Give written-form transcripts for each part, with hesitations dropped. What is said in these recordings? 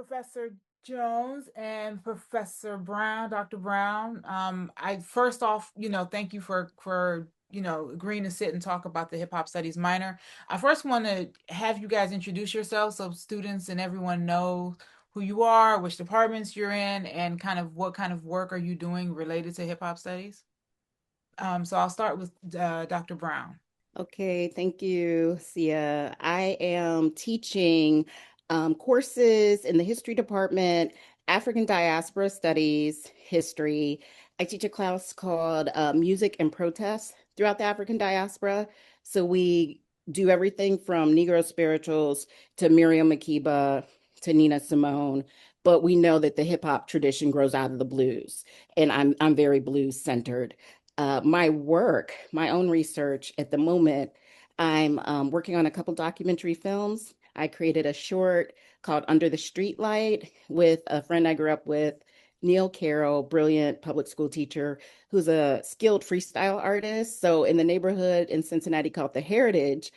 Professor Jones and Professor Brown, Dr. Brown. I first off, thank you for agreeing to sit and talk about the hip hop studies minor. I first want to have you guys introduce yourselves so students and everyone know who you are, which departments you're in, and kind of what kind of work are you doing related to hip hop studies. So I'll start with Dr. Brown. Okay, thank you, Sia. I am teaching courses in the history department, African diaspora studies, history. I teach a class called Music and Protest throughout the African diaspora. So we do everything from Negro spirituals to Miriam Makeba to Nina Simone. But we know that the hip hop tradition grows out of the blues, and I'm very blues centered. My work, my own research at the moment, I'm working on a couple documentary films. I created a short called Under the Streetlight with a friend I grew up with, Neil Carroll, brilliant public school teacher who's a skilled freestyle artist. So in the neighborhood in Cincinnati called the Heritage,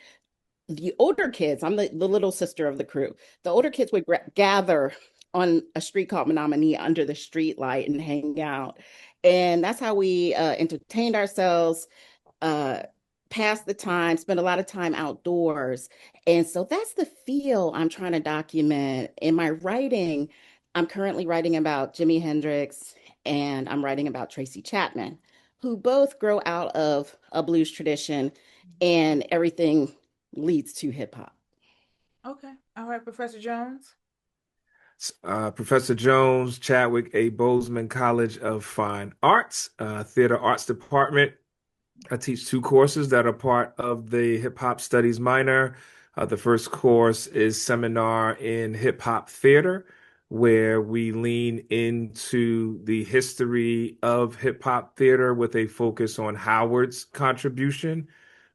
the older kids, I'm the little sister of the crew, the older kids would gather on a street called Menominee under the street light and hang out. And that's how we entertained ourselves, uh, passed the time, spent a lot of time outdoors. And so that's the feel I'm trying to document. In my writing, I'm currently writing about Jimi Hendrix and I'm writing about Tracy Chapman, who both grow out of a blues tradition and everything leads to hip hop. Okay. All right, Professor Jones. Professor Jones, Chadwick A. Bozeman College of Fine Arts, Theater Arts Department. I teach two courses that are part of the Hip Hop Studies minor. The first course is Seminar in Hip Hop Theater, where we lean into the history of hip hop theater with a focus on Howard's contribution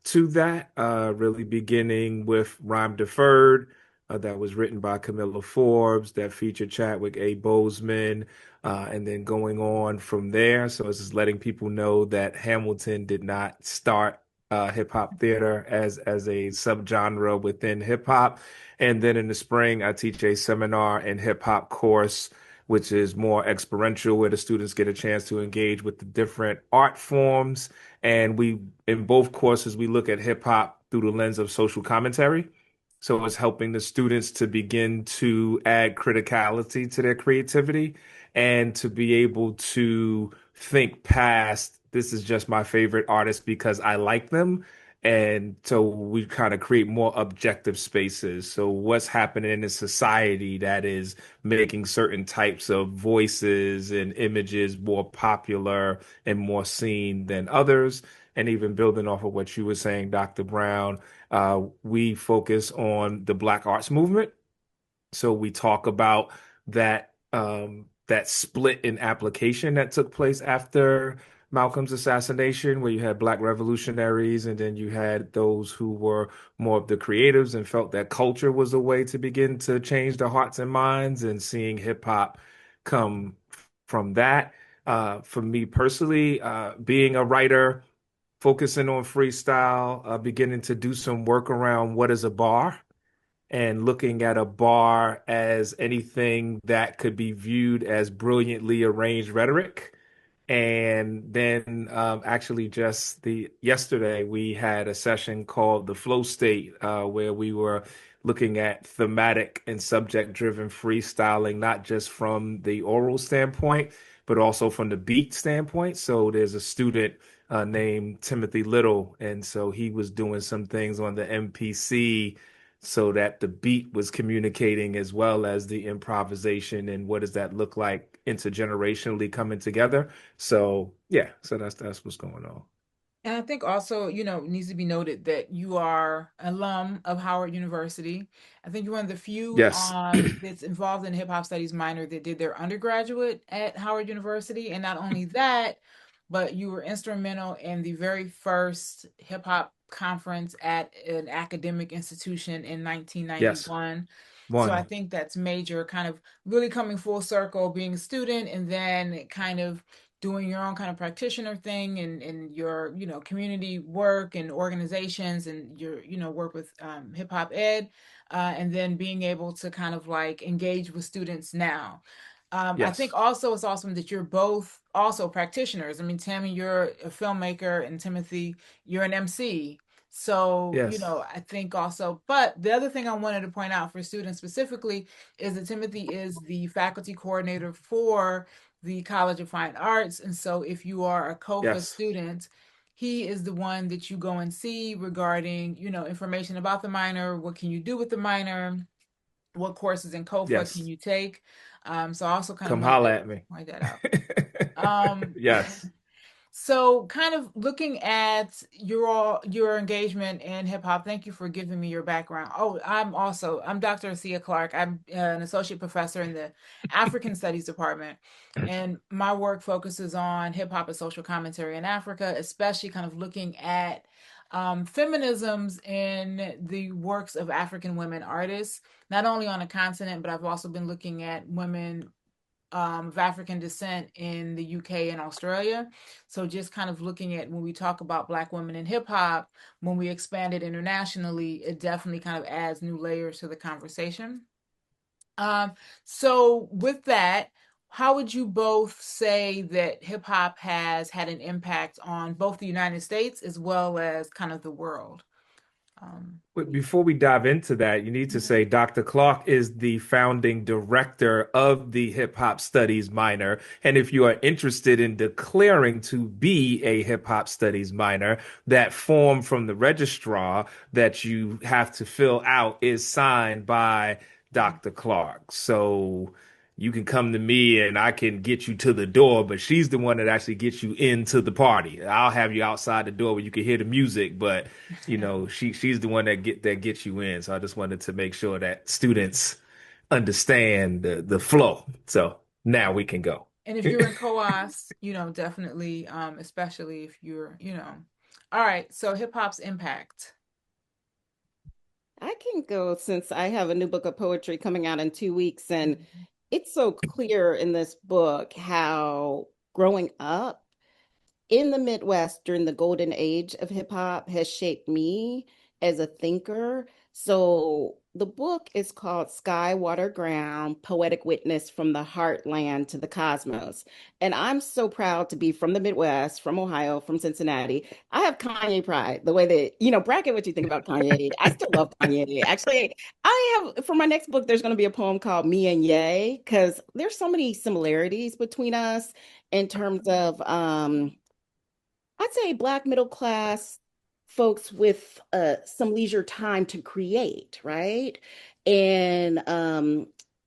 to that, really beginning with Rhyme Deferred, that was written by Camilla Forbes, that featured Chadwick A. Bozeman, and then going on from there. So it's just letting people know that Hamilton did not start hip hop theater as a subgenre within hip hop. And then in the spring, I teach a seminar and hip hop course, which is more experiential, where the students get a chance to engage with the different art forms. And in both courses, we look at hip hop through the lens of social commentary. So it's helping the students to begin to add criticality to their creativity and to be able to think past, this is just my favorite artist because I like them. And so we kind of create more objective spaces. So what's happening in society that is making certain types of voices and images more popular and more seen than others? And even building off of what you were saying, Dr. Brown, we focus on the Black arts movement. So we talk about that split in application that took place after Malcolm's assassination, where you had Black revolutionaries and then you had those who were more of the creatives and felt that culture was a way to begin to change the hearts and minds, and seeing hip hop come from that. For me personally, being a writer, focusing on freestyle, beginning to do some work around what is a bar and looking at a bar as anything that could be viewed as brilliantly arranged rhetoric. And then actually just the yesterday we had a session called the flow state, where we were looking at thematic and subject driven freestyling, not just from the oral standpoint, but also from the beat standpoint. So there's a student named Timothy Little, and so he was doing some things on the MPC so that the beat was communicating as well as the improvisation, and what does that look like intergenerationally coming together. So yeah, so that's what's going on. And I think also, it needs to be noted that you are alum of Howard University. I think you're one of the few Yes. that's involved in hip hop studies minor that did their undergraduate at Howard University. And not only that, but you were instrumental in the very first hip hop conference at an academic institution in Yes. 1991. So I One. think that's major, kind of really coming full circle, being a student and then kind of doing your own kind of practitioner thing and your, community work and organizations and your, work with hip hop ed, and then being able to kind of like engage with students now. I think Yes. also it's awesome that you're both also practitioners. I mean, Tammy, you're a filmmaker, and Timothy, you're an MC. So, Yes. I think also, but the other thing I wanted to point out for students specifically is that Timothy is the faculty coordinator for the College of Fine Arts. And so if you are a COFA Yes. student, he is the one that you go and see regarding, information about the minor, what can you do with the minor, what courses in COFA can Yes. you take. So I also kind of Come wanted to holla at me. point that out. Um, Yes. so kind of looking at your engagement in hip hop, thank you for giving me your background. Oh, I'm Dr. Asia Clark. I'm an associate professor in the African Studies department, and my work focuses on hip hop and social commentary in Africa, especially kind of looking at feminisms in the works of African women artists, not only on a continent, but I've also been looking at women of African descent in the UK and Australia. So just kind of looking at when we talk about Black women in hip hop, when we expand it internationally, it definitely kind of adds new layers to the conversation. Um, so with that, how would you both say that hip hop has had an impact on both the United States as well as kind of the world? But before we dive into that, you need to Mhm. say Dr. Clark is the founding director of the Hip Hop Studies minor. And if you are interested in declaring to be a Hip Hop Studies minor, that form from the registrar that you have to fill out is signed by Dr. Clark. So you can come to me and I can get you to the door, but she's the one that actually gets you into the party. I'll have you outside the door where you can hear the music, but she's the one that gets you in. So I just wanted to make sure that students understand the flow. So now we can go. And if you're in COAS, definitely, especially if you're, all right. So hip hop's impact. I can go since I have a new book of poetry coming out in 2 weeks, and Mhm. it's so clear in this book how growing up in the Midwest during the golden age of hip hop has shaped me as a thinker. So the book is called Sky, Water, Ground, Poetic Witness from the Heartland to the Cosmos. And I'm so proud to be from the Midwest, from Ohio, from Cincinnati. I have Kanye pride, the way that, bracket what you think about Kanye. I still love Kanye. Actually, for my next book, there's going to be a poem called Me and Ye, because there's so many similarities between us in terms of I'd say Black middle class folks with some leisure time to create, right? And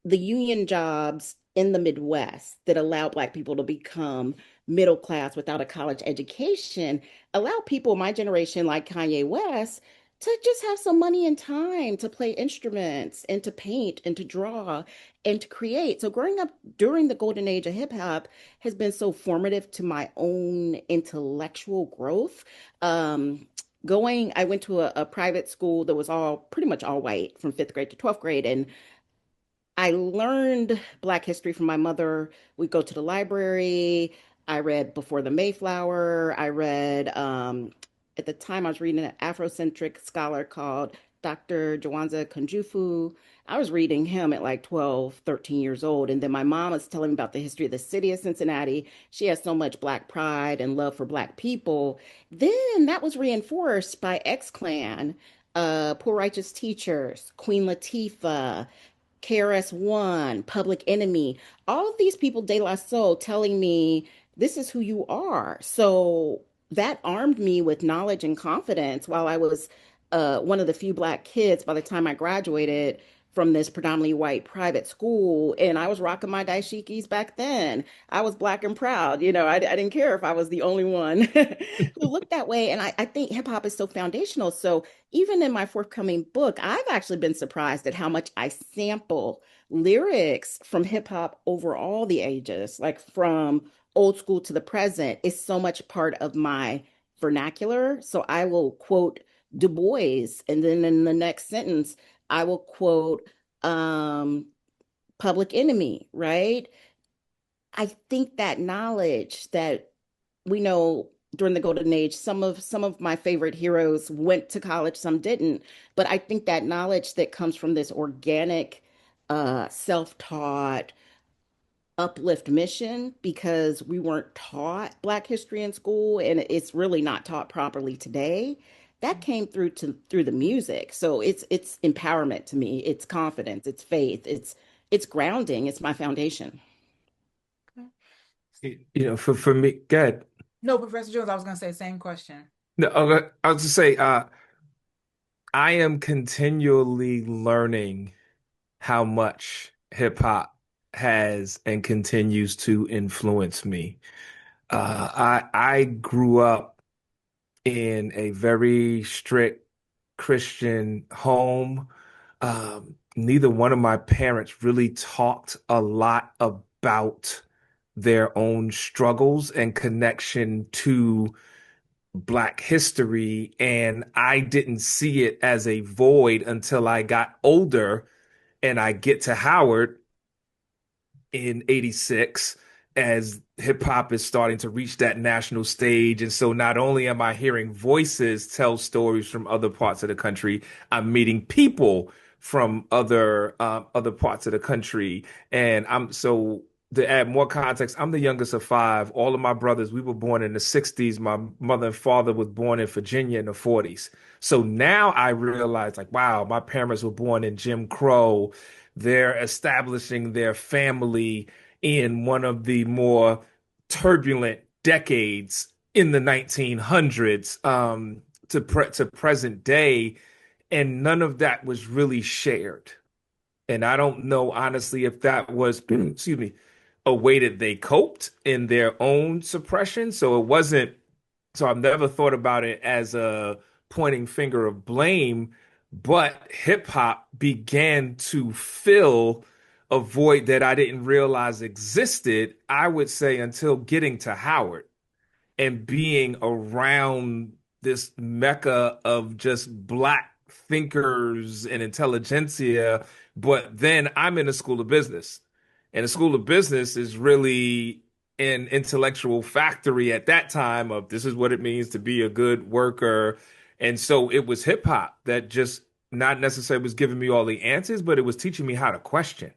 the union jobs in the Midwest that allow Black people to become middle class without a college education allow people my generation, like Kanye West, to just have some money and time to play instruments and to paint and to draw and to create. So growing up during the golden age of hip hop has been so formative to my own intellectual growth. I went to a private school that was all pretty much all white from fifth grade to 12th grade. And I learned Black history from my mother. We go to the library. I read Before the Mayflower. At the time, I was reading an Afrocentric scholar called Dr. Jawanza Kunjufu. I was reading him at like 12, 13 years old. And then my mom was telling me about the history of the city of Cincinnati. She has so much Black pride and love for Black people. Then that was reinforced by X-Clan, Poor Righteous Teachers, Queen Latifah, KRS-One, Public Enemy, all of these people, De La Soul, telling me this is who you are. So that armed me with knowledge and confidence while I was one of the few Black kids by the time I graduated from this predominantly white private school. And I was rocking my dashikis back then. I was Black and proud. I didn't care if I was the only one who looked that way. And I think hip hop is so foundational. So even in my forthcoming book, I've actually been surprised at how much I sample lyrics from hip hop over all the ages, like from old school to the present. Is so much part of my vernacular. So I will quote Du Bois, and then in the next sentence, I will quote um, Public Enemy, right? I think that knowledge that we know during the golden age, some of my favorite heroes went to college, some didn't. But I think that knowledge that comes from this organic, self-taught uplift mission, because we weren't taught Black history in school, and it's really not taught properly today. That came through the music. So it's empowerment to me. It's confidence, it's faith, it's grounding, it's my foundation. Okay. For me, good. No, Professor Jones, I was going to say same question. No, okay, I was just say, I am continually learning how much hip hop has and continues to influence me. I grew up in a very strict Christian home. Neither one of my parents really talked a lot about their own struggles and connection to Black history, and I didn't see it as a void until I got older and I get to Howard in 86 as hip hop is starting to reach that national stage. And so not only am I hearing voices tell stories from other parts of the country, I'm meeting people from other parts of the country. And I'm so to add more context, I'm the youngest of five. All of my brothers, we were born in the 60s. My mother and father was born in Virginia in the 40s. So now I realize, like, wow, my parents were born in Jim Crow. They're establishing their family in one of the more turbulent decades in the 1900s, to present day, and none of that was really shared. And I don't know honestly if that was, excuse me, a way that they coped in their own suppression. So it wasn't, so I've never thought about it as a pointing finger of blame, but hip hop began to fill a void that I didn't realize existed, I would say, until getting to Howard and being around this mecca of just black thinkers and intelligentsia. But then I'm in the school of business, and the school of business is really an intellectual factory at that time of this is what it means to be a good worker. And so it was hip hop that just not necessarily was giving me all the answers, but it was teaching me how to question.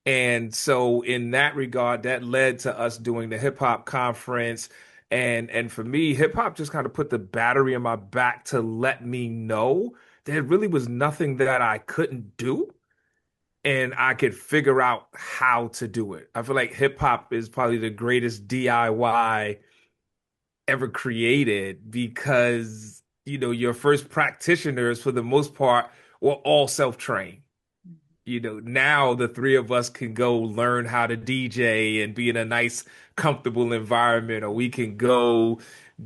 And so in that regard, that led to us doing the hip hop conference. And for me, hip hop just kind of put the battery in my back to let me know there really was nothing that I couldn't do and I could figure out how to do it. I feel like hip hop is probably the greatest DIY ever created because, your first practitioners for the most part were all self-trained. Now the three of us can go learn how to DJ and be in a nice, comfortable environment, or we can go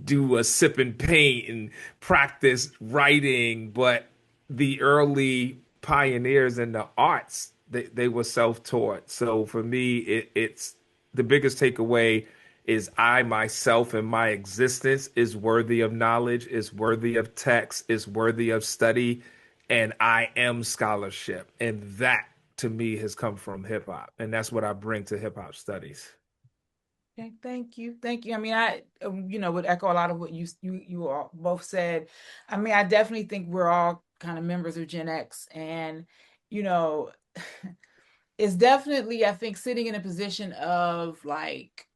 do a sip and paint and practice writing. But the early pioneers in the arts, they were self-taught. So for me, it's the biggest takeaway is I myself and my existence is worthy of knowledge, is worthy of text, is worthy of study, and I am scholarship. And that to me has come from hip hop. And that's what I bring to hip hop studies. Okay, thank you. Thank you. I mean, I, would echo a lot of what you all both said. I mean, I definitely think we're all kind of members of Gen X, and you know, it's definitely, I think, sitting in a position of like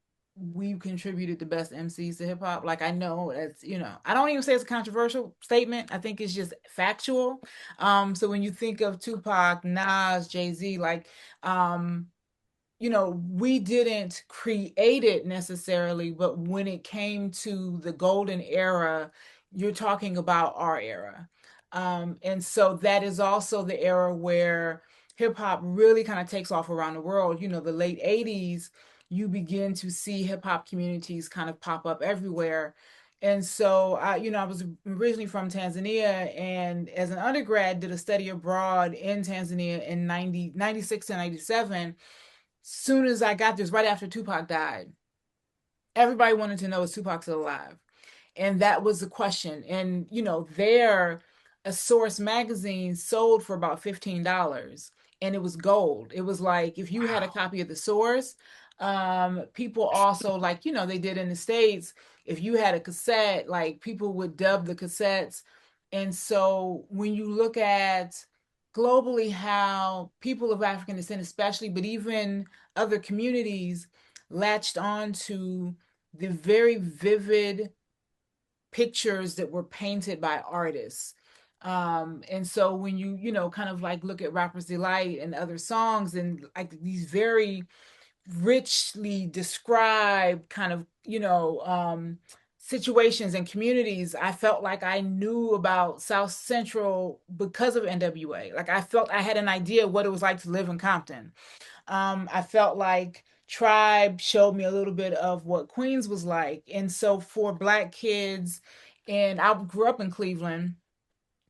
we've contributed the best MCs to hip hop. Like I know it's, I don't even say it's a controversial statement. I think it's just factual. So when you think of Tupac, Nas, Jay-Z, like um we didn't create it necessarily, but when it came to the golden era, you're talking about our era. And so that is also the era where hip hop really kind of takes off around the world. The late 80s, you begin to see hip hop communities kind of pop up everywhere. And so I was originally from Tanzania, and as an undergrad did a study abroad in Tanzania in 96 and 97. Soon as I got this, right after Tupac died, everybody wanted to know is Tupac still alive? And that was the question. And there, a Source magazine sold for about $15, and it was gold. It was like if you had a Wow. copy of the Source, People also, like, they did in the States, if you had a cassette, like, people would dub the cassettes. And so when you look at globally how people of African descent, especially, but even other communities, latched on to the very vivid pictures that were painted by artists. And so when you kind of like look at Rapper's Delight and other songs, and like these very richly described kind of, situations and communities, I felt like I knew about South Central because of NWA. Like, I felt I had an idea what it was like to live in Compton. I felt like Tribe showed me a little bit of what Queens was like. And so for Black kids, and I grew up in Cleveland,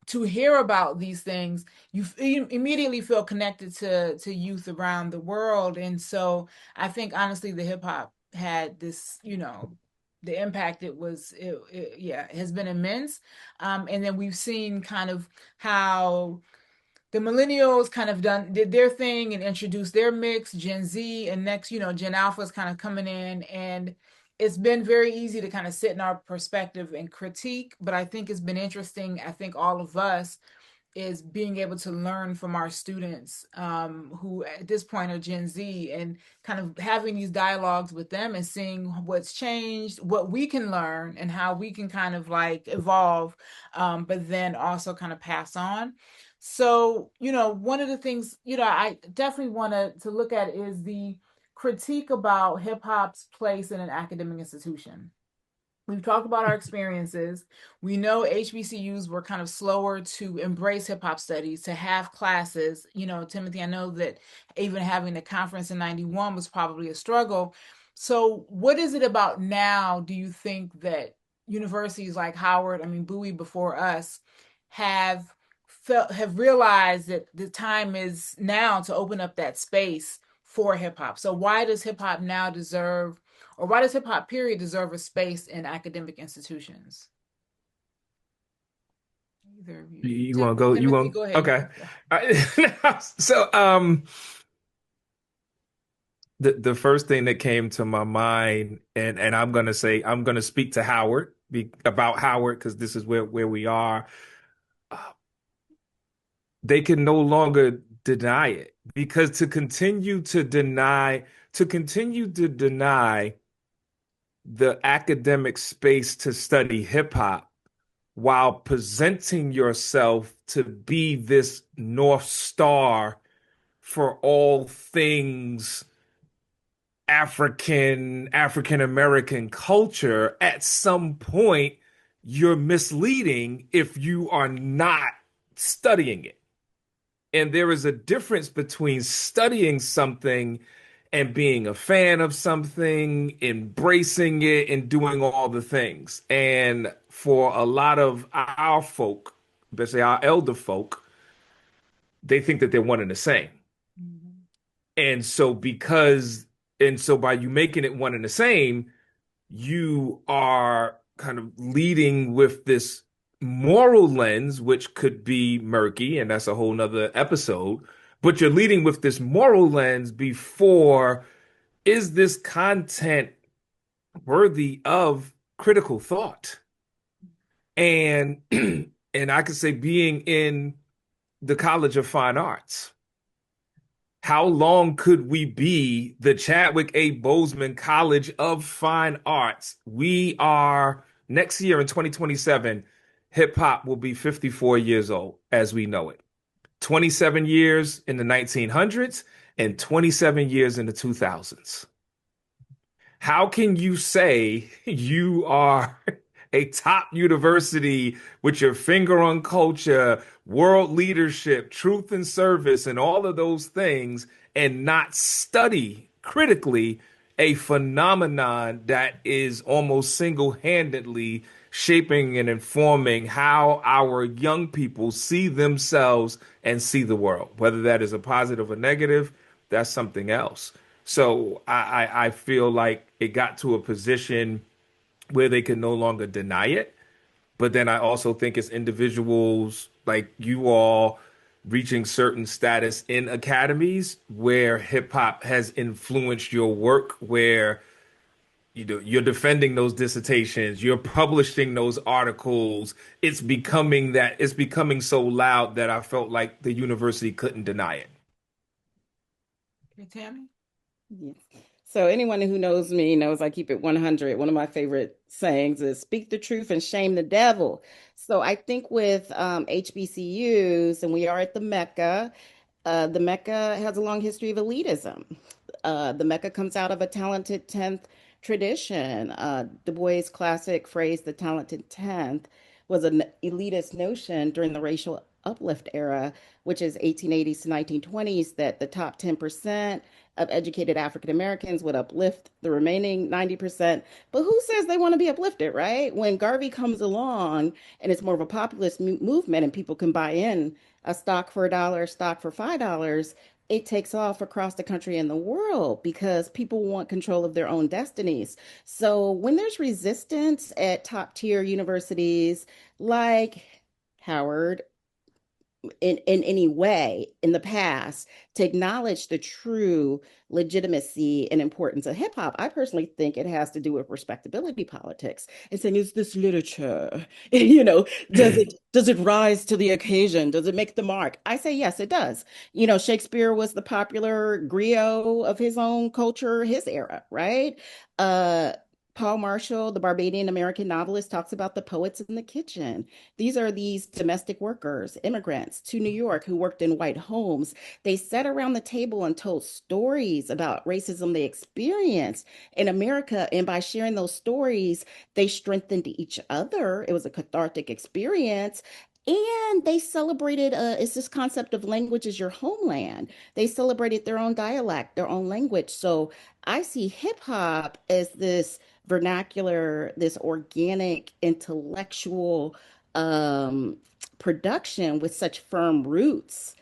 to hear about these things, you immediately feel connected to youth around the world. And so I think honestly, the hip hop had this, the impact yeah, has been immense. And then we've seen kind of how the millennials kind of did their thing and introduced their mix, Gen Z, and next, Gen Alpha is kind of coming in. And it's been very easy to kind of sit in our perspective and critique, but I think it's been interesting. I think all of us is being able to learn from our students, who at this point are Gen Z, and kind of having these dialogues with them and seeing what's changed, what we can learn, and how we can kind of like evolve, but then also kind of pass on. So, one of the things, I definitely want to look at is the critique about hip hop's place in an academic institution. We've talked about our experiences. We know HBCUs were kind of slower to embrace hip hop studies, to have classes. Timothy, I know that even having the conference in 91 was probably a struggle. So, what is it about now, do you think, that universities like Howard, I mean, Bowie before us, have have realized that the time is now to open up that space for hip hop? So, why does hip hop now deserve, or why does hip hop period deserve a space in academic institutions? Either of you. You want to go? You Timothy, want? go ahead. You Okay. can go. So, the first thing that came to my mind, and I'm gonna speak to Howard about Howard because this is where we are. Uh, they can no longer deny it, because to continue to deny the academic space to study hip hop while presenting yourself to be this North Star for all things African American culture, at some point you're misleading if you are not studying it. And there is a difference between studying something and being a fan of something, embracing it, and doing all the things. And for a lot of our folk, especially our elder folk, they think that they're one and the same. Mhm. And so by you making it one and the same, you are kind of leading with this moral lens, which could be murky, and that's a whole nother episode. But you're leading with this moral lens before, is this content worthy of critical thought? And and I could say, being in the College of Fine Arts, how long could we be the Chadwick A. Boseman College of Fine Arts? We are, next year in 2027, hip hop will be 54 years old as we know it. 27 years in the 1900s and 27 years in the 2000s. How can you say you are a top university with your finger on culture, world leadership, truth and service, and all of those things, and not study critically a phenomenon that is almost single-handedly shaping and informing how our young people see themselves and see the world? Whether that is a positive or negative, that's something else. So I feel like it got to a position where they can no longer deny it. But then I also think, as individuals like you all, reaching certain status in academies where hip hop has influenced your work, where you're defending those dissertations, you're publishing those articles. It's becoming so loud that I felt like the university couldn't deny it. Okay, Tammy? Yes. So anyone who knows me knows I keep it 100. One of my favorite sayings is speak the truth and shame the devil. So I think with HBCUs, and we are at the Mecca has a long history of elitism. The Mecca comes out of a talented 10th tradition. Du Bois' classic phrase, the talented 10th, was an elitist notion during the racial uplift era, which is 1880s to 1920s, that the top 10% of educated African Americans would uplift the remaining 90%. But who says they want to be uplifted, right? When Garvey comes along and it's more of a populist movement and people can buy in a stock for $1, stock for $5, it takes off across the country and the world because people want control of their own destinies. So when there's resistance at top tier universities like Howard in any way in the past to acknowledge the true legitimacy and importance of hip hop, I personally think it has to do with respectability politics and saying, is this literature? Does it rise to the occasion? Does it make the mark? I say yes, it does. Shakespeare was the popular griot of his own culture, his era, right? Uh Paul Marshall, the Barbadian American novelist, talks about the poets in the kitchen. These are these domestic workers, immigrants to New York who worked in white homes. They sat around the table and told stories about racism they experienced in America. And by sharing those stories, they strengthened each other. It was a cathartic experience. And they celebrated, it's this concept of language as your homeland. They celebrated their own dialect, their own language. So I see hip hop as this vernacular, this organic, intellectual um, production with such firm roots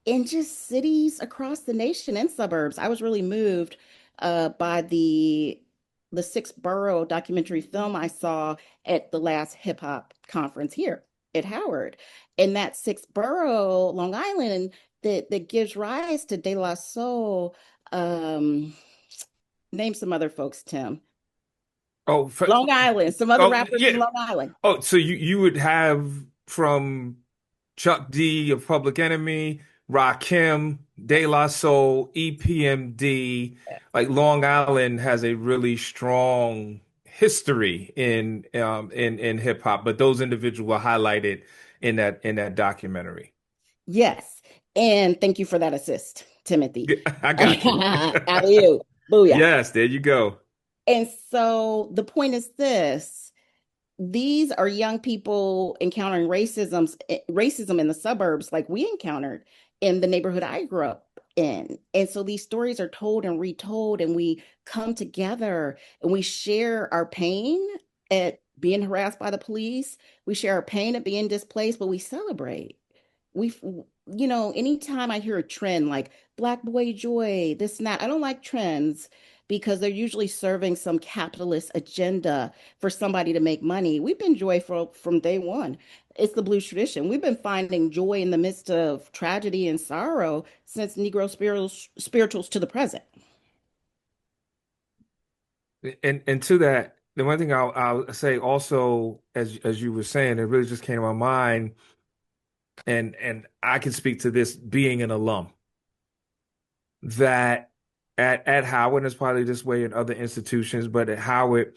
in just cities across the nation and suburbs. I was really moved by the six borough documentary film I saw at the last hip hop conference here at Howard. And that six borough, Long Island, that gives rise to De La Soul. Um, Name some other folks, Tim. Oh, Long Island, some other oh rappers from yeah. Long Island. Oh, so you would have from Chuck D of Public Enemy, Rakim, De La Soul, EPMD. Like Long Island has a really strong history in hip hop, but those individuals were highlighted in that documentary. Yes. And thank you for that assist, Timothy. I got you. Out of you. Booyah. Yes, there you go. And so the point is this. These are young people encountering racism in the suburbs like we encountered in the neighborhood I grew up in. And so these stories are told and retold, and we come together and we share our pain at being harassed by the police. We share our pain at being displaced, but we celebrate. We, anytime I hear a trend like Black Boy Joy, this and that, I don't like trends because they're usually serving some capitalist agenda for somebody to make money. We've been joyful from day one. It's the blues tradition. We've been finding joy in the midst of tragedy and sorrow since Negro spirituals to the present. And to that, the one thing I'll say also, as you were saying, it really just came to my mind, and I can speak to this being an alum, that at Howard, it's probably this way in other institutions, but at Howard,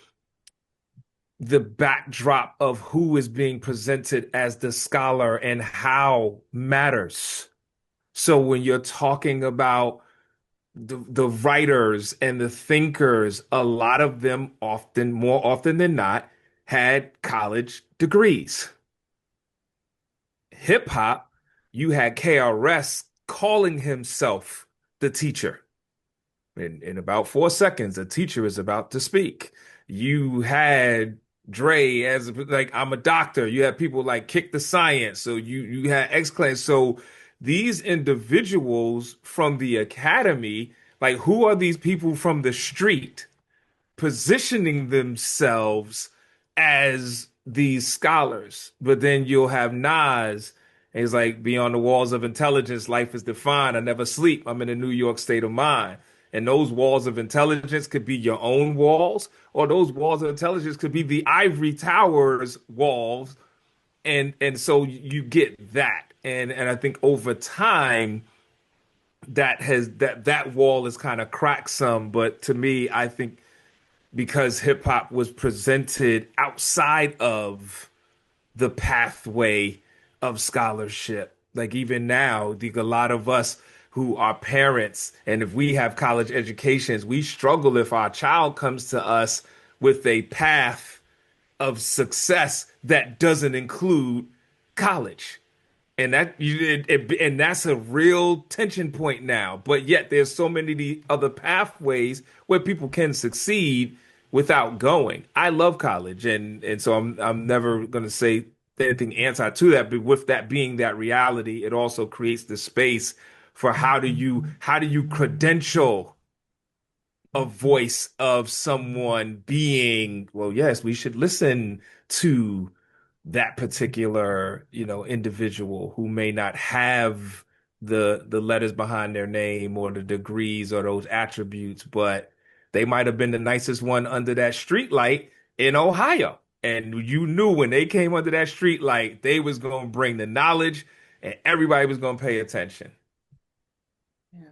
the backdrop of who is being presented as the scholar and how matters. So when you're talking about the writers and the thinkers, a lot of them often, more often than not, had college degrees. Hip hop, you had KRS calling himself the teacher. In about 4 seconds, a teacher is about to speak. You had Dre as like, I'm a doctor. You had people like Kick the Science. So you had X Clan. So these individuals from the academy, like who are these people from the street positioning themselves as these scholars? But then you'll have Nas And he's like, beyond the walls of intelligence, life is defined. I never sleep. I'm in a New York state of mind. And those walls of intelligence could be your own walls, or those walls of intelligence could be the ivory towers walls. And so you get that. And I think over time that wall is kind of cracked some. But to me, I think because hip hop was presented outside of the pathway of scholarship. Like even now, a lot of us who are parents, and if we have college educations, we struggle if our child comes to us with a path of success that doesn't include college. And and that's a real tension point now. But yet there's so many other pathways where people can succeed without going. I love college, and so I'm never going to say anything anti to that. But with that being that reality, it also creates the space for how do you credential a voice of someone being, well, yes, we should listen to that particular, individual who may not have the letters behind their name or the degrees or those attributes, but they might have been the nicest one under that street light in Ohio. And you knew when they came under that street light, they was going to bring the knowledge and everybody was going to pay attention. Yeah.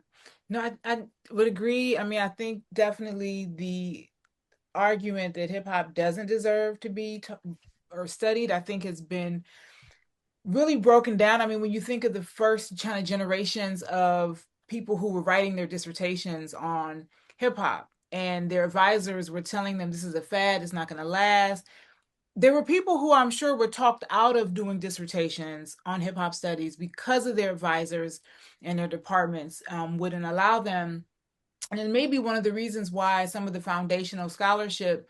No, I would agree. I mean, I think definitely the argument that hip hop doesn't deserve to be or studied, I think has been really broken down. I mean, when you think of the first kind of generations of people who were writing their dissertations on hip hop and their advisors were telling them this is a fad, it's not going to last. There were people who I'm sure were talked out of doing dissertations on hip hop studies because of their advisors and their departments wouldn't allow them. And it may be one of the reasons why some of the foundational scholarship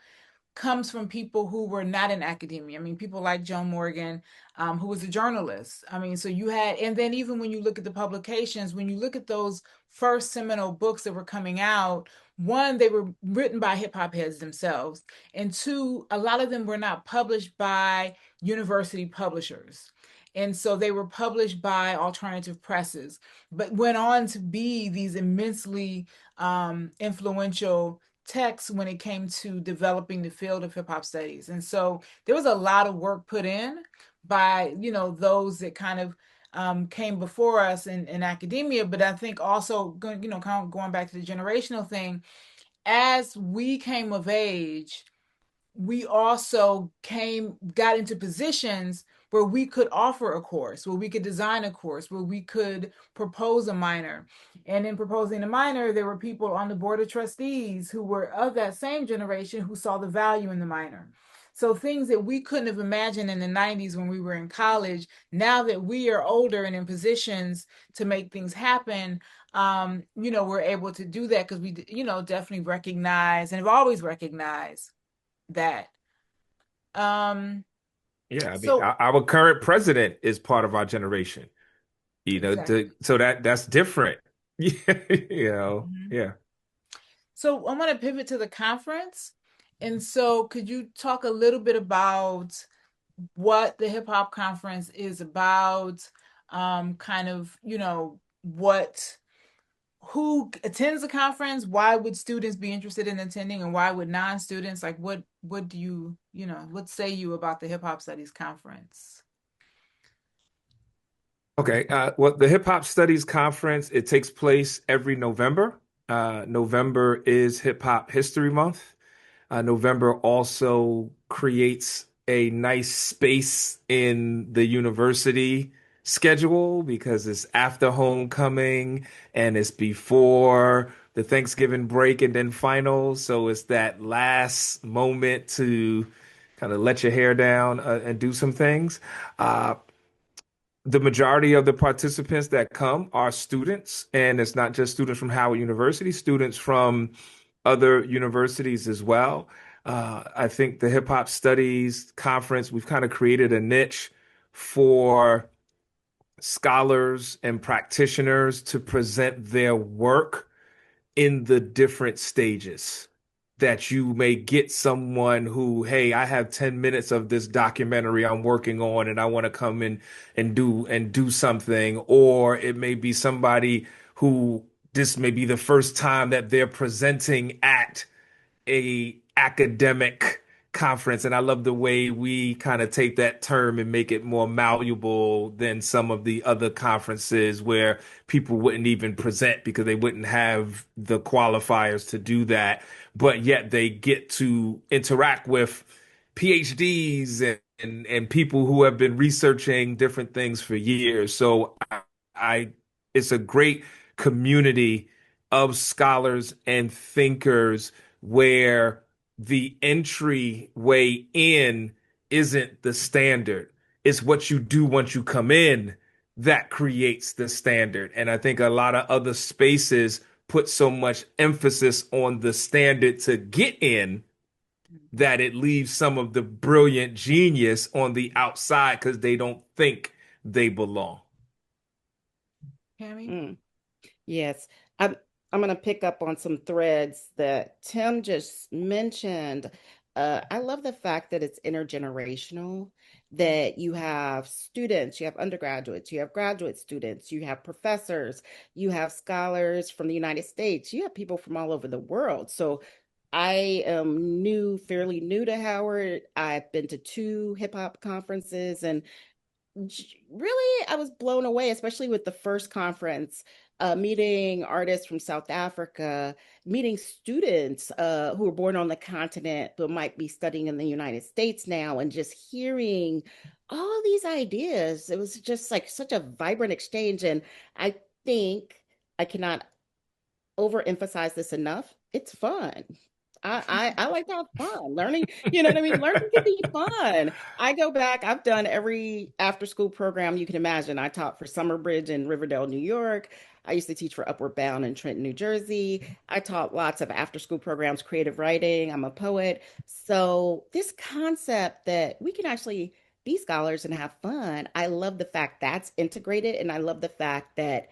comes from people who were not in academia. I mean, people like Joan Morgan, who was a journalist. I mean, so you had, and then even when you look at the publications, when you look at those first seminal books that were coming out, one, they were written by hip hop heads themselves, and two, a lot of them were not published by university publishers. And so they were published by alternative presses, but went on to be these immensely influential text when it came to developing the field of hip hop studies. And so there was a lot of work put in by, those that kind of came before us in academia. But I think also, kind of going back to the generational thing, as we came of age, we also got into positions where we could offer a course, where we could design a course, where we could propose a minor. And in proposing a minor, there were people on the board of trustees who were of that same generation who saw the value in the minor. So things that we couldn't have imagined in the 90s when we were in college, now that we are older and in positions to make things happen, we're able to do that because we, definitely recognize and have always recognized that. Um, Yeah, I mean, so our current president is part of our generation. exactly. So that's different. Yeah, Mhm. yeah. So I want to pivot to the conference. And so could you talk a little bit about what the hip hop conference is about? Kind of, what who attends the conference, why would students be interested in attending and why would non-students like what do you, what say you about the hip hop studies conference? Okay. Well, the Hip Hop Studies Conference, it takes place every November. November is Hip Hop History Month. November also creates a nice space in the university schedule because it's after homecoming and it's before the Thanksgiving break and then finals. So it's that last moment to kind of let your hair down and do some things. Uh, the majority of the participants that come are students, and it's not just students from Howard University, students from other universities as well. I think the Hip Hop Studies Conference, we've kind of created a niche for scholars and practitioners to present their work in the different stages that you may get someone who, hey, I have 10 minutes of this documentary I'm working on and I want to come in and do something. Or it may be somebody who this may be the first time that they're presenting at a academic conference. And I love the way we kind of take that term and make it more malleable than some of the other conferences where people wouldn't even present because they wouldn't have the qualifiers to do that, but yet they get to interact with PhDs and people who have been researching different things for years. So I it's a great community of scholars and thinkers where the entryway in isn't the standard. It's what you do once you come in that creates the standard. And I think a lot of other spaces put so much emphasis on the standard to get in that it leaves some of the brilliant genius on the outside because they don't think they belong. Tammy? Mm. Yes, I'm I'm going to pick up on some threads that Tim just mentioned. I love the fact that it's intergenerational, that you have students, you have undergraduates, you have graduate students, you have professors, you have scholars from the United States, you have people from all over the world. So I am fairly new to Howard. I've been to two hip hop conferences, and really, I was blown away, especially with the first conference, meeting artists from South Africa, meeting students who were born on the continent but might be studying in the United States now, and just hearing all these ideas. It was just like such a vibrant exchange. And I think I cannot overemphasize this enough. It's fun. I like to have fun. Learning, you know what I mean? Learning can be fun. I go back, I've done every after school program you can imagine. I taught for Summerbridge in Riverdale, New York. I used to teach for Upward Bound in Trenton, New Jersey. I taught lots of after school programs, creative writing. I'm a poet. So, this concept that we can actually be scholars and have fun, I love the fact that's integrated. And I love the fact that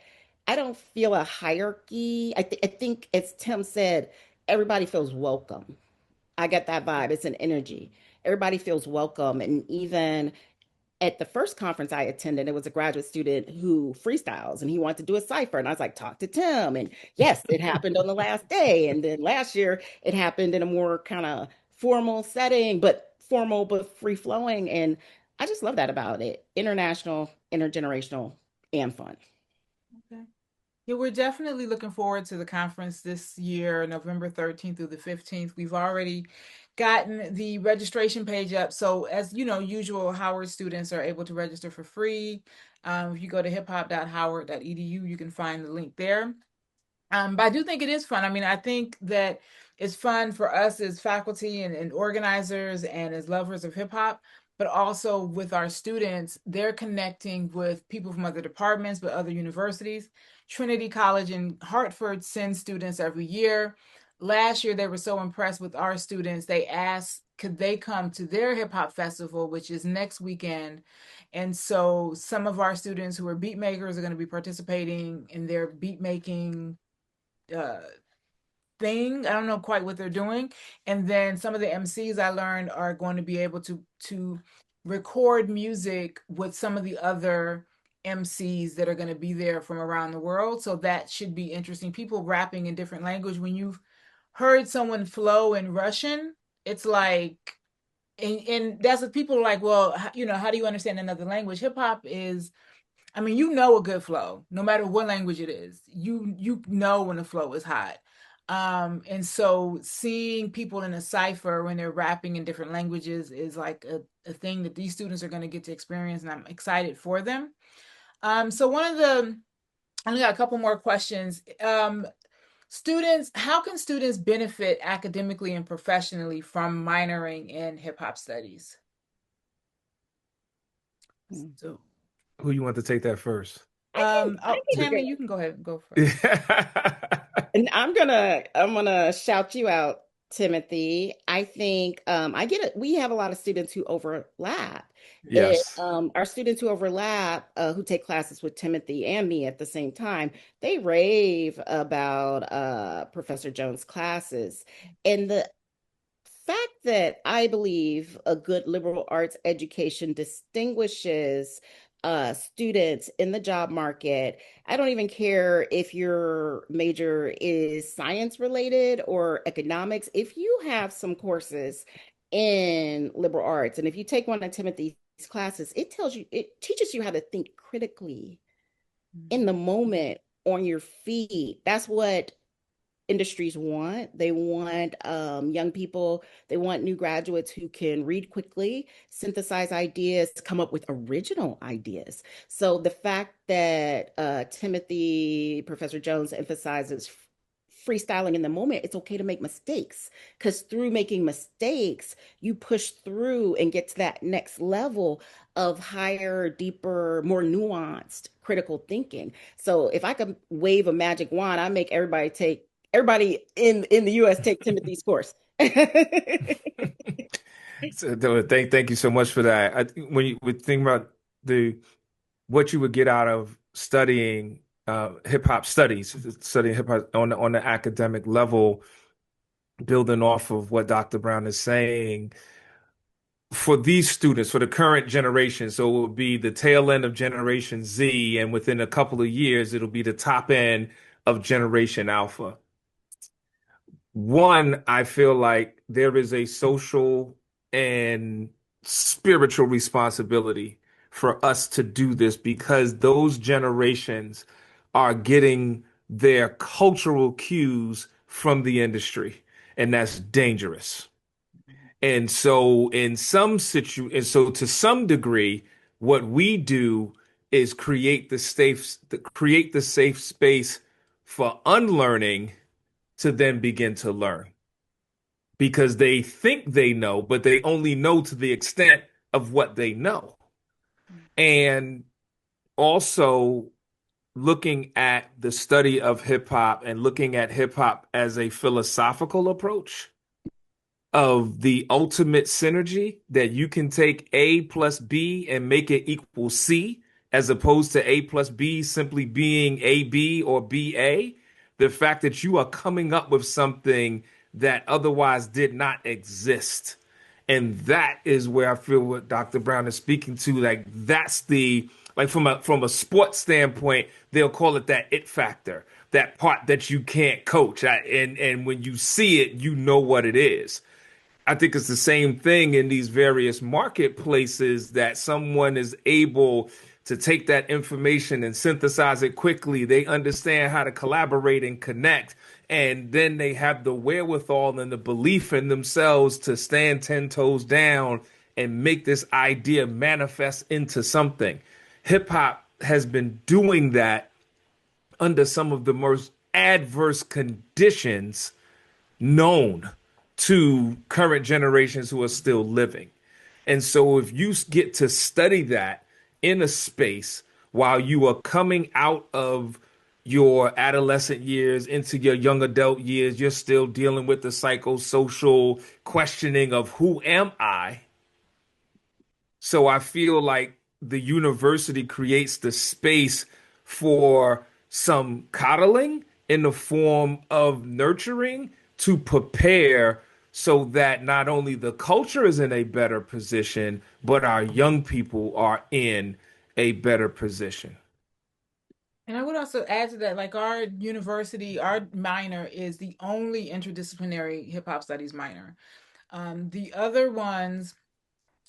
I don't feel a hierarchy. I think, as Tim said, everybody feels welcome. I get that vibe. It's an energy. Everybody feels welcome. And even at the first conference I attended, it was a graduate student who freestyles and he wanted to do a cipher. And I was like, talk to Tim. And yes, it happened on the last day. And then last year, it happened in a more kind of formal setting, but formal, but free flowing. And I just love that about it. International, intergenerational, and fun. Okay. Yeah, we're definitely looking forward to the conference this year, November 13th through the 15th. We've already gotten the registration page up. So, as you know, usual, Howard students are able to register for free. If you go to hiphop.howard.edu, you can find the link there. But I do think it is fun. I mean, I think that it's fun for us as faculty and organizers and as lovers of hip hop, but also with our students, they're connecting with people from other departments, but other universities. Trinity College in Hartford sends students every year. Last year, they were so impressed with our students, they asked, could they come to their hip hop festival, which is next weekend? And so some of our students who are beat makers are going to be participating in their beat making uh thing. I don't know quite what they're doing. And then some of the MCs I learned are going to be able to record music with some of the other MCs that are going to be there from around the world. So that should be interesting. People rapping in different language. When you've heard someone flow in Russian, it's like and that's what people are like, well, how do you understand another language? Hip hop is, I mean, you know a good flow, no matter what language it is. You know when the flow is hot. And so seeing people in a cipher when they're rapping in different languages is like a thing that these students are going to get to experience, and I'm excited for them. So I only got a couple more questions. How can students benefit academically and professionally from minoring in hip hop studies? Mm. So, Who you want to take that first? I can Tammy, go. you can go ahead and go first. Yeah. And I'm gonna shout you out, Timothy. I think I get it. We have a lot of students who overlap. Yes. Our students who overlap, who take classes with Timothy and me at the same time, they rave about Professor Jones' classes. And fact that I believe a good liberal arts education distinguishes students in the job market. I don't even care if your major is science related or economics. If you have some courses in liberal arts, and if you take one of Timothy's classes, it teaches you how to think critically in the moment on your feet. That's what industries want. They want young people, they want new graduates who can read quickly, synthesize ideas, come up with original ideas. So the fact that Timothy, Professor Jones emphasizes freestyling in the moment, it's okay to make mistakes because through making mistakes, you push through and get to that next level of higher, deeper, more nuanced critical thinking. So if I could wave a magic wand, I make everybody in the US take Timothy's course. So, thank you so much for that. When you would think about the what you would get out of studying hip hop studies, studying hip hop on the academic level, building off of what Dr. Brown is saying, for these students, for the current generation, so it will be the tail end of Generation Z, and within a couple of years, it'll be the top end of Generation Alpha. One, I feel like there is a social and spiritual responsibility for us to do this because those generations are getting their cultural cues from the industry, and that's dangerous. And so and so to some degree, what we do is create the safe space for unlearning to then begin to learn because they think they know, but they only know to the extent of what they know. And also looking at the study of hip hop and looking at hip hop as a philosophical approach of the ultimate synergy that you can take A plus B and make it equal C, as opposed to A plus B simply being AB or BA. The fact that you are coming up with something that otherwise did not exist. And that is where I feel what Dr. Brown is speaking to. Like that's the like from a sports standpoint, they'll call it that it factor, that part that you can't coach. And when you see it, you know what it is. I think it's the same thing in these various marketplaces that someone is able to take that information and synthesize it quickly. They understand how to collaborate and connect. And then they have the wherewithal and the belief in themselves to stand 10 toes down and make this idea manifest into something. Hip hop has been doing that under some of the most adverse conditions known to current generations who are still living. And so if you get to study that in a space while you are coming out of your adolescent years into your young adult years, you're still dealing with the psychosocial questioning of who am I? So I feel like the university creates the space for some coddling in the form of nurturing to prepare so that not only the culture is in a better position, but our young people are in a better position. And I would also add to that, like our university, our minor is the only interdisciplinary hip hop studies minor. The other ones,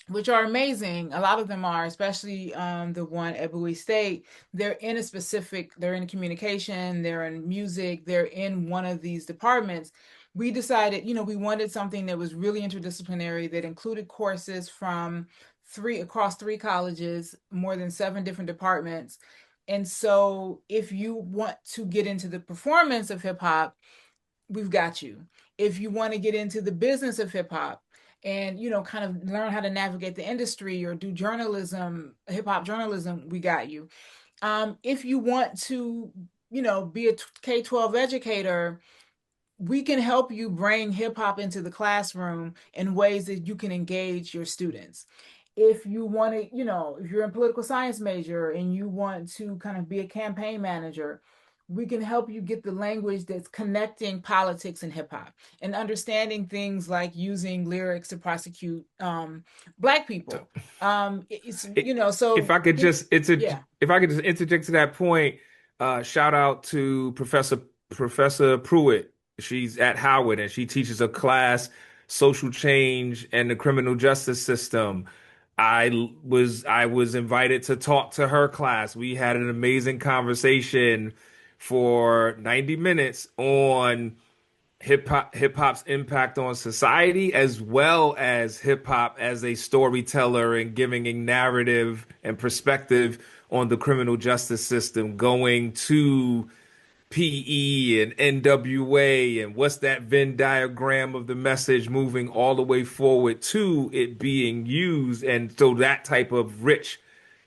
which are amazing. A lot of them are, especially the one at Bowie State. They're in communication, they're in music, they're in one of these departments. We decided, we wanted something that was really interdisciplinary that included courses from across three colleges, more than seven different departments. And so if you want to get into the performance of hip hop, we've got you. If you want to get into the business of hip hop and kind of learn how to navigate the industry or do journalism, hip hop journalism, we got you. If you want to, be a K-12 educator, we can help you bring hip hop into the classroom in ways that you can engage your students. If you want to, if you're a political science major and you want to kind of be a campaign manager, we can help you get the language that's connecting politics and hip hop and understanding things like using lyrics to prosecute Black So, people. It's, it, so yeah. if I could just interject to that point, shout out to Professor Pruitt. She's at Howard and she teaches a class, Social Change and the Criminal Justice System. I was invited to talk to her class. We had an amazing conversation for 90 minutes on hip hop's impact on society, as well as hip hop as a storyteller and giving a narrative and perspective on the criminal justice system, going to PE and NWA and what's that Venn diagram of the message moving all the way forward to it being used. And so that type of rich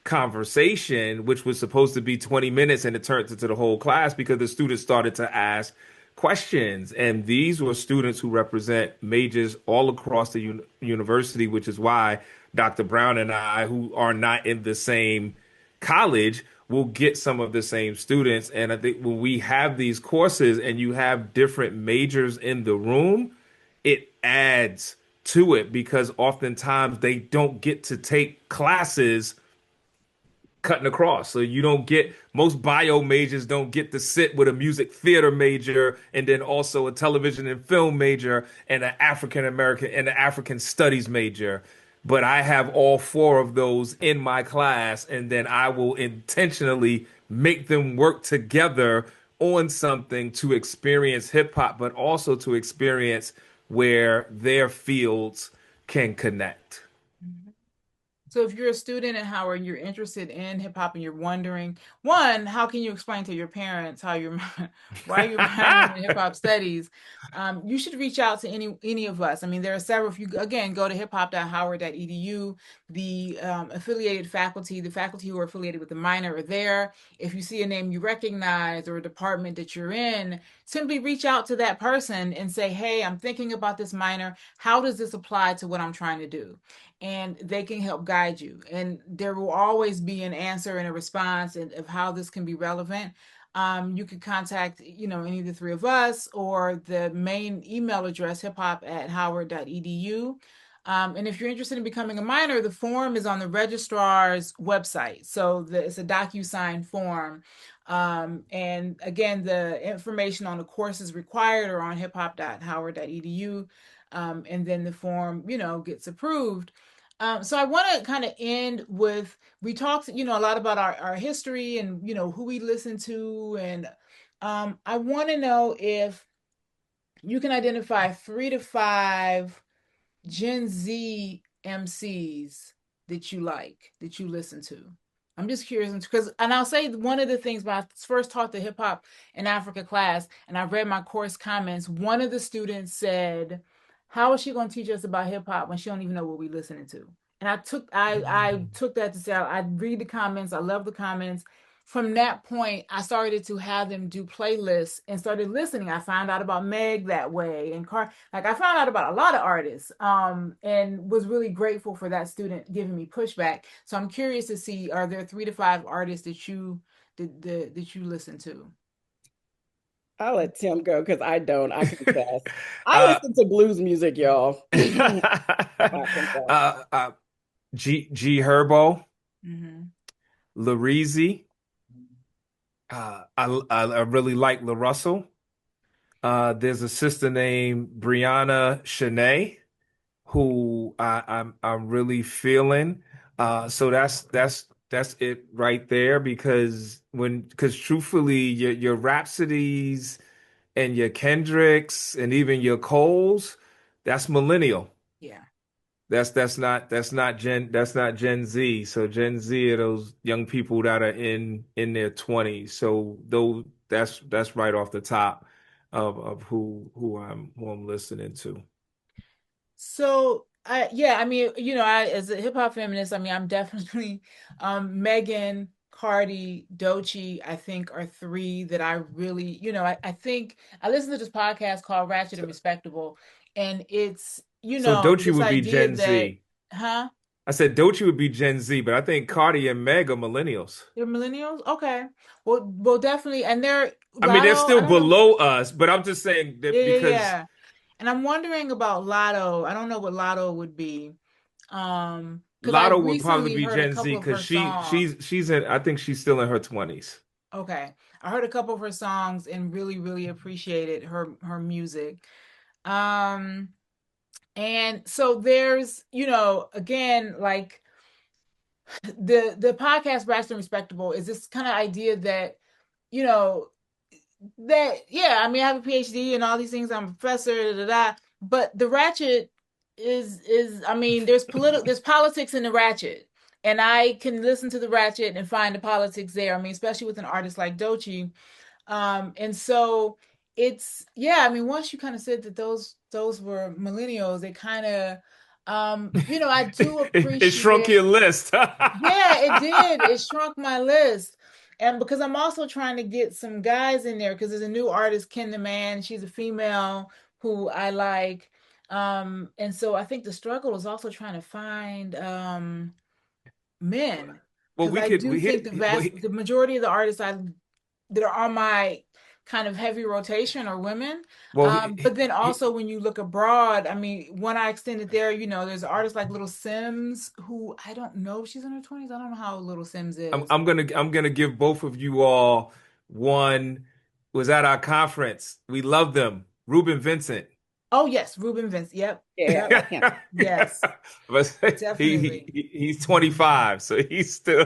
conversation, which was supposed to be 20 minutes, and it turned into the whole class because the students started to ask questions. And these were students who represent majors all across the university, which is why Dr. Brown and I, who are not in the same college, will get some of the same students. And I think when we have these courses and you have different majors in the room, it adds to it because oftentimes they don't get to take classes cutting across. So you don't get most bio majors don't get to sit with a music theater major and then also a television and film major and an African American and an African studies major. But I have all four of those in my class, and then I will intentionally make them work together on something to experience hip hop, but also to experience where their fields can connect. So if you're a student at Howard and you're interested in hip hop and you're wondering, one, how can you explain to your parents how you're why you're minoring in hip hop studies? You should reach out to any of us. I mean, there are several. If you again go to hiphop.howard.edu, the affiliated faculty, the faculty who are affiliated with the minor are there. If you see a name you recognize or a department that you're in, simply reach out to that person and say, "Hey, I'm thinking about this minor. How does this apply to what I'm trying to do?" And they can help guide you. And there will always be an answer and a response of how this can be relevant. You can contact, any of the three of us or the main email address, hiphop@howard.edu. And if you're interested in becoming a minor, the form is on the registrar's website. So it's a DocuSign form. And again, the information on the courses required are on hiphop.howard.edu. And then the form, gets approved. So I want to kind of end with, we talked, a lot about our history and, who we listen to. And I want to know if you can identify 3 to 5 Gen Z MCs that you like, that you listen to. I'm just curious because, and I'll say one of the things when I first taught the hip hop in Africa class, and I read my course comments, one of the students said, "How is she going to teach us about hip hop when she don't even know what we're listening to?" And I took that to say I read the comments, I love the comments. From that point, I started to have them do playlists and started listening. I found out about Meg that way and like I found out about a lot of artists, and was really grateful for that student giving me pushback. So I'm curious to see, are there 3 to 5 artists that you listen to? I'll let Tim go because I don't. I confess. I uh, listen to blues music, y'all. I confess. uh, G Herbo, Mm-hmm. Larizi. I really like La Russell. There's a sister named Brianna Shanae who I'm really feeling. So that's it right there because truthfully your Rhapsodies and your Kendricks and even your Coles, that's millennial. Yeah. That's not Gen Z. So Gen Z are those young people that are in their 20s. So though that's right off the top of who I'm listening to. So I mean, I as a hip hop feminist, I mean, I'm definitely Megan, Cardi, Doechii, I think are three that I really, I think I listened to this podcast called Ratchet and So, Respectable, and it's, so Doechii this would be idea Gen that, Z. huh? I said Doechii would be Gen Z, but I think Cardi and Meg are millennials. They're millennials? Okay. Well, definitely, and they're I mean, they're Lotto, I still don't know. below us, but I'm just saying Yeah, that yeah, because yeah. And I'm wondering about Lotto. I don't know what Lotto would be. Because I Lotto would probably recently be heard a Gen Z couple of because her songs. she's in, I think she's still in her 20s. Okay. I heard a couple of her songs and really, really appreciated her music. Um, and so there's, again, like the podcast Braxton Respectable is this kind of idea that, you know, that yeah, I mean I have a PhD and all these things, I'm a professor, but the ratchet is I mean there's politics in the ratchet. And I can listen to the ratchet and find the politics there. I mean, especially with an artist like Doechii. And so it's yeah, I mean, once you kind of said that those were millennials, it kind of I do It shrunk your appreciate list. yeah, it did. It shrunk my list. And because I'm also trying to get some guys in there because there's a new artist, Ken the Man. She's a female who I like. And so I think the struggle is also trying to find men Well, because we I could do we think hit well, the majority of the artists I that are on my kind of heavy rotation are women. well But then also when you look abroad, I mean, when I extended there, there's artists like Little Sims, who I don't know if she's in her 20s. I don't know how Little Sims is. I'm gonna give both of you all one was at our conference. We love them. Ruben Vincent. Oh yes, Ruben Vince. Yep. Yeah, I Yep. like him. Yes, But definitely. he's 25, so he's still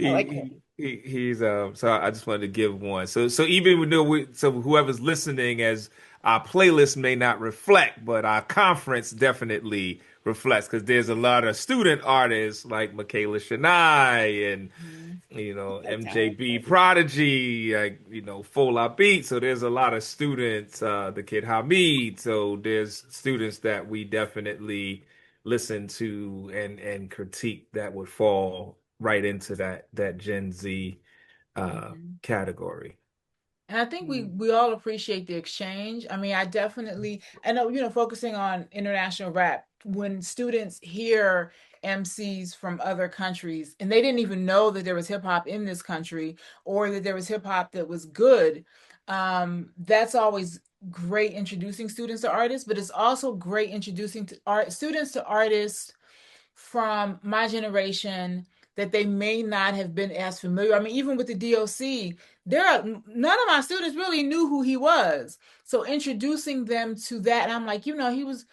I like him. he's so I just wanted to give one. So even though so whoever's listening as our playlist may not reflect, but our conference definitely reflects because there's a lot of student artists like Michaela Shania and Mhm. So talented. MJB Prodigy, like, Full Out Beat. So there's a lot of students, the kid Hamid. So there's students that we definitely listen to and critique that would fall right into that Gen Z Mhm. category. And I think we Mm. we all appreciate the exchange. I mean, I know, focusing on international rap, when students hear MCs from other countries and they didn't even know that there was hip hop in this country or that there was hip hop that was good, that's always great introducing students to artists, but it's also great introducing to art students to artists from my generation that they may not have been as familiar. I mean, even with the DOC, none of my students really knew who he was. So introducing them to that, and I'm like, he was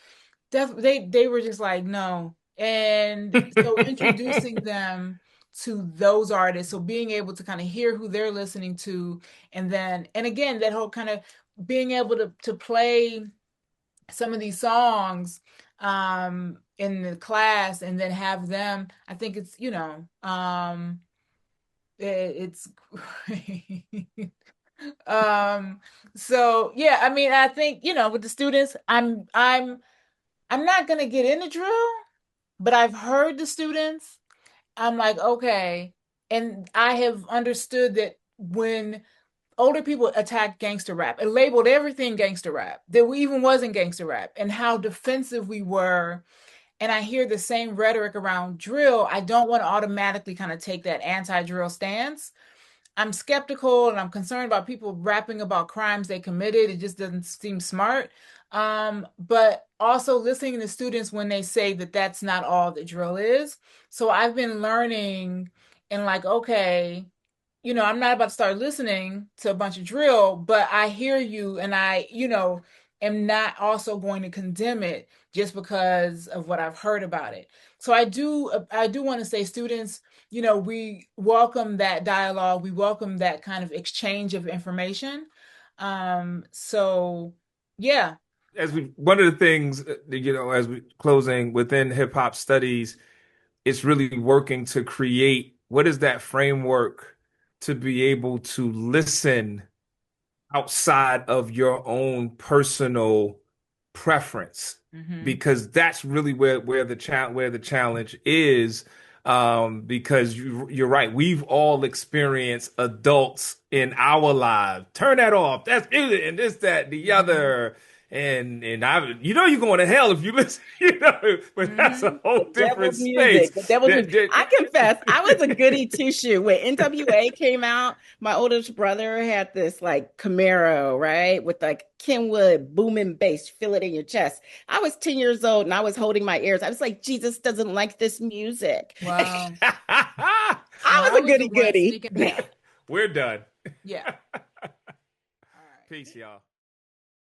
they were just like, no. And so introducing them to those artists, so being able to kind of hear who they're listening to, and again, that whole kind of being able to play some of these songs in the class and then have them, I think it's it's great. um so yeah, I mean, I think with the students, I'm not gonna get in the drill, but I've heard the students. I'm like, okay. And I have understood that when older people attacked gangster rap and labeled everything gangster rap, that we even wasn't gangster rap, and how defensive we were. And I hear the same rhetoric around drill. I don't want to automatically kind of take that anti-drill stance. I'm skeptical and I'm concerned about people rapping about crimes they committed. It just doesn't seem smart. But also listening to students when they say that that's not all that drill is. So I've been learning and like, okay, I'm not about to start listening to a bunch of drill, but I hear you and am not also going to condemn it just because of what I've heard about it. So I do want to say students, we welcome that dialogue. We welcome that kind of exchange of information. So yeah. As we one of the things as we closing within hip hop studies, it's really working to create what is that framework to be able to listen outside of your own personal preference, Hmm. because that's really where the challenge is, because you're right, we've all experienced adults in our lives turn that off, that's it, and this that and the Hmm. other, and you're going to hell if you listen, but that's a Hmm. whole different Devil's space. music. The devil's music. That I confess, I was a goody two shoe. When NWA came out, my oldest brother had this like Camaro, right? With like Kenwood booming bass, feel it in your chest. I was 10 years old and I was holding my ears. I was like, Jesus doesn't like this music. Wow. I No, I was a was the goody one goody. sneaking back. we're done. Yeah. All right. Peace, y'all.